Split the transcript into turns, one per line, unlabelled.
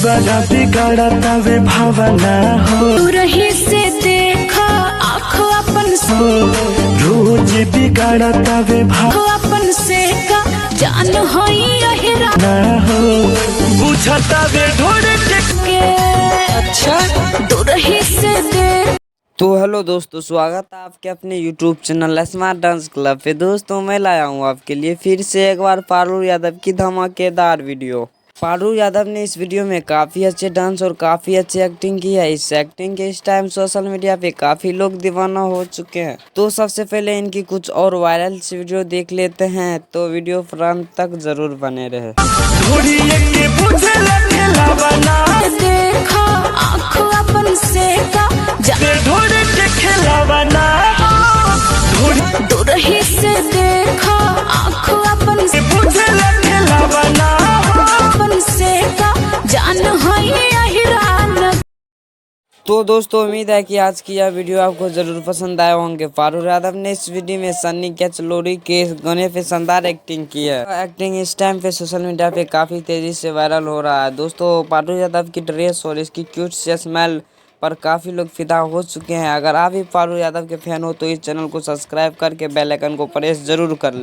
बड़ा बिगड़ता वे भावना हो,
रही से देखा आँखों अपन
हो रोज बिगड़ता वे
अपन से का जान होई अहिरा
भावना हो, बुझता वे ढोड़
के
अच्छा
दूरही से देख।
तो हेलो दोस्तों, स्वागत है आपके अपने YouTube channel smart dance club पे। दोस्तों मैं लाया हूँ आपके लिए फिर से एक बार पारू यादव की धमाकेदार वीडियो। पारू यादव ने इस वीडियो में काफ़ी अच्छे डांस और काफ़ी अच्छी एक्टिंग की है। इस एक्टिंग के इस टाइम सोशल मीडिया पे काफ़ी लोग दीवाना हो चुके हैं। तो सबसे पहले इनकी कुछ और वायरल वीडियो देख लेते हैं, तो वीडियो फ्रंट तक जरूर बने रहे।
देखा आँखों अपन से का दूरही से देखा आँखों अपन से का जान होई अहिरा।
तो दोस्तों उम्मीद है कि आज की यह वीडियो आपको जरूर पसंद आए होंगे। पारू यादव ने इस वीडियो में सन्नी कैचलोरी के गाने पे शानदार एक्टिंग की है। एक्टिंग इस टाइम पे सोशल मीडिया पे काफी तेजी से वायरल हो रहा है। दोस्तों पारू यादव की ड्रेस और इसकी क्यूट सी स्माइल पर काफी लोग फिदा हो चुके हैं। अगर आप भी पारू यादव के फैन हो तो इस चैनल को सब्सक्राइब करके बेल आइकन को प्रेस जरूर कर लें।